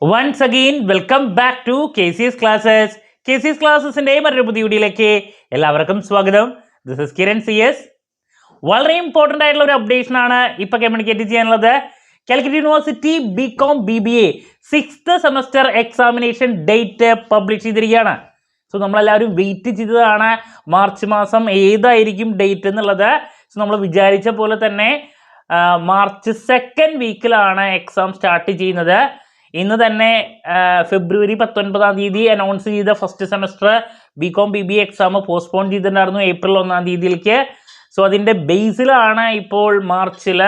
Once again, welcome back to KCS Classes. KCS Classesന്റെ മറ്റൊരു പുതിയ വീഡിയോയിലേക്ക് എല്ലാവർക്കും സ്വാഗതം. This is Kiran CS. വളരെ ഇമ്പോർട്ടൻ്റ് ആയിട്ടുള്ള ഒരു അപ്ഡേഷൻ ആണ് ഇപ്പോൾ കമ്മ്യൂണിക്കേറ്റ് ചെയ്യാനുള്ളത്. Calicut university BCom BBA 6th semester examination date publish ചെയ്തിരിക്കുകയാണ്. സോ നമ്മളെല്ലാവരും വെയിറ്റ് ചെയ്തതാണ് മാർച്ച് മാസം ഏതായിരിക്കും ഡേറ്റ് എന്നുള്ളത്. സോ നമ്മൾ വിചാരിച്ച പോലെ തന്നെ മാർച്ച് 2nd വീക്കിലാണ് എക്സാം സ്റ്റാർട്ട് ചെയ്യുന്നത്. ഇന്ന് തന്നെ ഫെബ്രുവരി 19-ാം തീയതി അനൗൺസ് ചെയ്ത first semester BCom BBA exam postpone ചെയ്തിട്ടുണ്ടായിരുന്നു ഏപ്രിൽ 1-ാം തീയതിയിലേക്ക്. സോ അതിൻ്റെ ബേസിലാണ് ഇപ്പോൾ മാർച്ചിൽ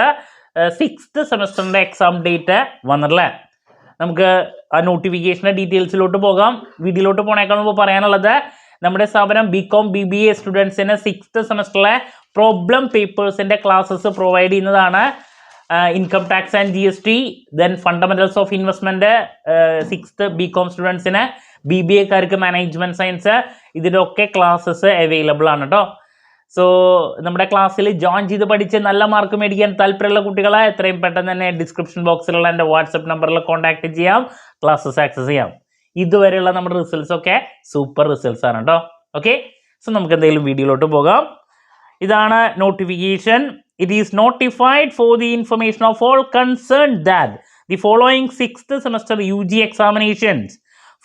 6th സെമസ്റ്ററിൻ്റെ എക്സാം ഡേറ്റ് വന്നിട്ടുള്ളത്. നമുക്ക് ആ നോട്ടിഫിക്കേഷൻ്റെ ഡീറ്റെയിൽസിലോട്ട് പോകാം. വീഡിയോയിലോട്ട് പോണേക്കാൾ മുമ്പ് പറയാനുള്ളത്, നമ്മുടെ സ്ഥാപനം BCom BBA സ്റ്റുഡൻസിന് 6th സെമസ്റ്ററിലെ പ്രോബ്ലം പേപ്പേഴ്സിൻ്റെ ക്ലാസ്സസ് പ്രൊവൈഡ് ചെയ്യുന്നതാണ്. Income tax and GST, then fundamentals of investment 6th BCom സ്റ്റുഡൻസിന്, BBAക്കാർക്ക് മാനേജ്മെന്റ് സയൻസ്, ഇതിൻ്റെ ഒക്കെ ക്ലാസ്സസ് അവൈലബിൾ ആണ് കേട്ടോ. സോ നമ്മുടെ ക്ലാസ്സിൽ ജോയിൻ ചെയ്ത് പഠിച്ച് നല്ല മാർക്ക് മേടിക്കാൻ താല്പര്യമുള്ള കുട്ടികളെ എത്രയും പെട്ടെന്ന് തന്നെ ഡിസ്ക്രിപ്ഷൻ ബോക്സിലുള്ള എൻ്റെ വാട്സപ്പ് നമ്പറിൽ കോൺടാക്ട് ചെയ്യാം, ക്ലാസ്സസ് ആക്സസ് ചെയ്യാം. ഇതുവരെയുള്ള നമ്മുടെ റിസൾട്ട്സ് ഒക്കെ സൂപ്പർ റിസൾട്ട്സ് ആണ് കേട്ടോ. ഓക്കെ, സോ നമുക്ക് എന്തെങ്കിലും വീഡിയോയിലോട്ട് പോകാം. ഇതാണ് notification. It is notified for the information of all concerned that the following 6th semester UG examinations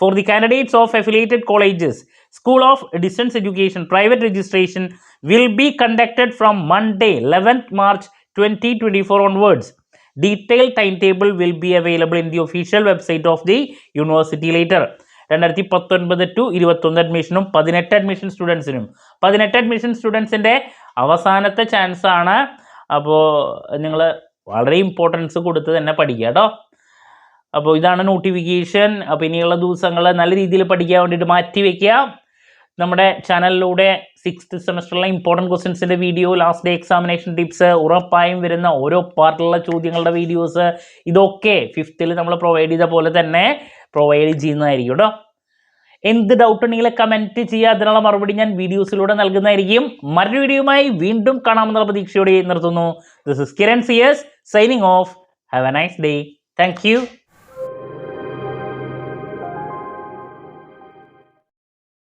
for the candidates of affiliated colleges, School of Distance Education, private registration will be conducted from Monday 11th March 2024 onwards. Detailed timetable will be available in the official website of the university later. 2019 to 21 അഡ്മിഷനും 18 admission സ്റ്റുഡൻസിനും 18 admission സ്റ്റുഡൻസിൻ്റെ അവസാനത്തെ chance ആണ്. അപ്പോൾ നിങ്ങൾ വളരെ importance കൊടുത്ത് തന്നെ പഠിക്കുക കേട്ടോ. അപ്പോൾ ഇതാണ് നോട്ടിഫിക്കേഷൻ. അപ്പോൾ ഇനിയുള്ള ദിവസങ്ങൾ നല്ല രീതിയിൽ പഠിക്കാൻ വേണ്ടിയിട്ട് മാറ്റി വയ്ക്കുക. നമ്മുടെ ചാനലിലൂടെ 6th സെമസ്റ്ററിലെ ഇമ്പോർട്ടൻറ്റ് ക്വസ്റ്റ്യൻസിൻ്റെ video, last day examination tips, ഉറപ്പായും വരുന്ന ഓരോ പാർട്ടിലുള്ള ചോദ്യങ്ങളുടെ വീഡിയോസ്, ഇതൊക്കെ 5th നമ്മൾ പ്രൊവൈഡ് ചെയ്ത പോലെ തന്നെ പ്രൊവൈഡ് ചെയ്യുന്നതായിരിക്കും കേട്ടോ. എന്ത് ഡൗട്ട് ഉണ്ടെങ്കിൽ കമൻറ്റ് ചെയ്യുക, അതിനുള്ള മറുപടി ഞാൻ വീഡിയോസിലൂടെ നൽകുന്നതായിരിക്കും. മറ്റൊരു വീഡിയോയുമായി വീണ്ടും കാണാമെന്നുള്ള പ്രതീക്ഷയോടെ നിർത്തുന്നു. This is Kiran CS signing off. Have a nice day. Thank U.